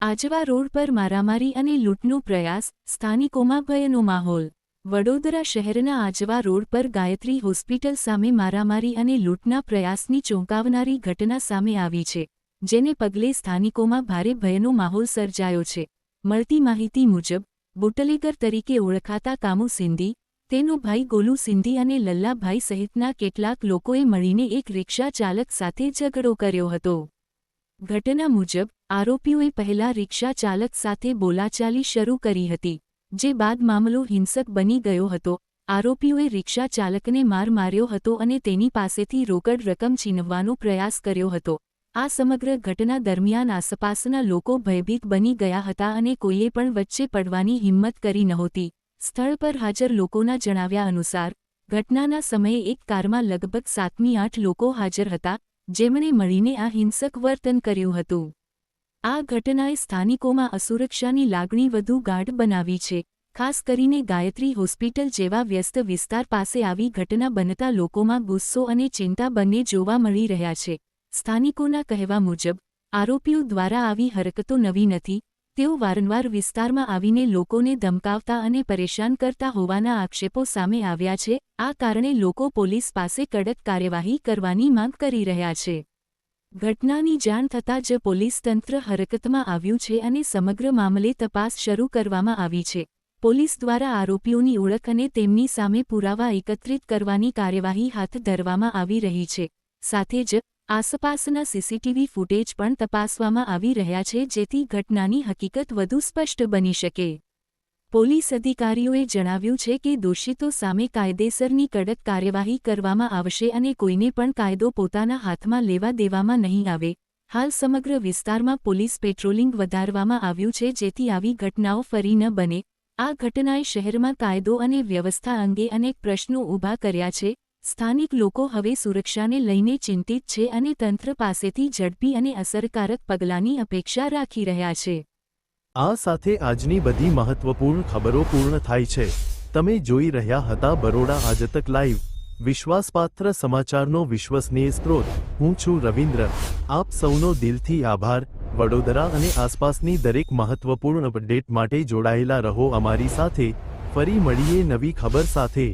Ajwa road પર મારામારી અને લૂંટનો પ્રયાસ, સ્થાનિકોમાં ભયનો માહોલ। વડોદરા શહેરના આજવા રોડ પર ગાયત્રી હોસ્પિટલ સામે મારામારી અને લૂંટના પ્રયાસની ચોંકાવનારી ઘટના સામે આવી છે, જેને પગલે સ્થાનિકોમાં ભારે ભયનો માહોલ સર્જાયો છે। મળતી માહિતી મુજબ, બુટલેગર તરીકે ઓળખાતા કામુ સિંધી, તેનો ભાઈ ગોલુ સિંધી અને લલ્લાભાઈ સહિતના કેટલાક લોકોએ મળીને એક રિક્ષા ચાલક સાથે ઝઘડો કર્યો હતો। ઘટના મુજબ, આરોપીઓએ પહેલા રિક્ષા ચાલક સાથે બોલાચાલી શરૂ કરી હતી, જે બાદ મામલો હિંસક બની ગયો હતો। આરોપીઓએ રિક્ષા ચાલકને માર માર્યો હતો અને તેની પાસેથી રોકડ રકમ છીનવવાનો પ્રયાસ કર્યો હતો। આ સમગ્ર ઘટના દરમિયાન આસપાસના લોકો ભયભીત બની ગયા હતા અને કોઈએ પણ વચ્ચે પડવાની હિંમત કરી નહોતી। સ્થળ પર હાજર લોકોના જણાવ્યા અનુસાર, ઘટનાના સમયે એક કારમાં લગભગ 7-8 લોકો હાજર હતા, જેમણે મળીને આ હિંસક વર્તન કર્યું હતું। આ ઘટનાએ સ્થાનિકોમાં અસુરક્ષાની લાગણી વધુ ગાઢ બનાવી છે। ખાસ કરીને ગાયત્રી હોસ્પિટલ જેવા વ્યસ્ત વિસ્તાર પાસે આવી ઘટના બનતા લોકોમાં ગુસ્સો અને ચિંતા બંને જોવા મળી રહ્યા છે। સ્થાનિકોના કહેવા મુજબ, આરોપીઓ દ્વારા આવી હરકતો નવી નથી, તેઓ વારંવાર વિસ્તારમાં આવીને લોકોને ધમકાવતા અને પરેશાન કરતા હોવાના આક્ષેપો સામે આવ્યા છે। આ કારણે લોકો પોલીસ પાસે કડક કાર્યવાહી કરવાની માંગ કરી રહ્યા છે। ઘટનાની જાણ થતાં જ પોલીસ તંત્ર હરકતમાં આવ્યું છે અને સમગ્ર મામલે તપાસ શરૂ કરવામાં આવી છે। પોલીસ દ્વારા આરોપીઓની ઓળખ અને તેમની સામે પુરાવા એકત્રિત કરવાની કાર્યવાહી હાથ ધરવામાં આવી રહી છે। સાથે જ આસપાસના સીસીટીવી ફૂટેજ પણ તપાસવામાં આવી રહ્યા છે, જેથી ઘટનાની હકીકત વધુ સ્પષ્ટ બની શકે। પોલીસ અધિકારીઓએ જણાવ્યું છે કે દોષિતો સામે કાયદેસરની કડક કાર્યવાહી કરવામાં આવશે અને કોઈને પણ કાયદો પોતાના હાથમાં લેવા દેવામાં નહીં આવે। હાલ સમગ્ર વિસ્તારમાં પોલીસ પેટ્રોલિંગ વધારવામાં આવ્યું છે, જેથી આવી ઘટનાઓ ફરી ન બને। આ ઘટનાએ શહેરમાં કાયદો અને વ્યવસ્થા અંગે અનેક પ્રશ્નો ઊભા કર્યા છે। સ્થાનિક લોકો હવે સુરક્ષાને લઈને ચિંતિત છે અને તંત્ર પાસેથી ઝડપી અને અસરકારક પગલાંની અપેક્ષા રાખી રહ્યા છે। આ સાથે આજની બધી મહત્વપૂર્ણ ખબરો પૂર્ણ થાય છે। તમે જોઈ રહ્યા હતા બરોડા આજતક લાઈવ, વિશ્વાસપાત્ર સમાચારનો વિશ્વસનીય સ્ત્રોત। હું છું રવિન્દ્ર। આપ સૌનો દિલથી આભાર। વડોદરા અને આસપાસની દરેક મહત્વપૂર્ણ અપડેટ માટે જોડાયેલા રહો અમારી સાથે। ફરી મળીએ નવી ખબર સાથે।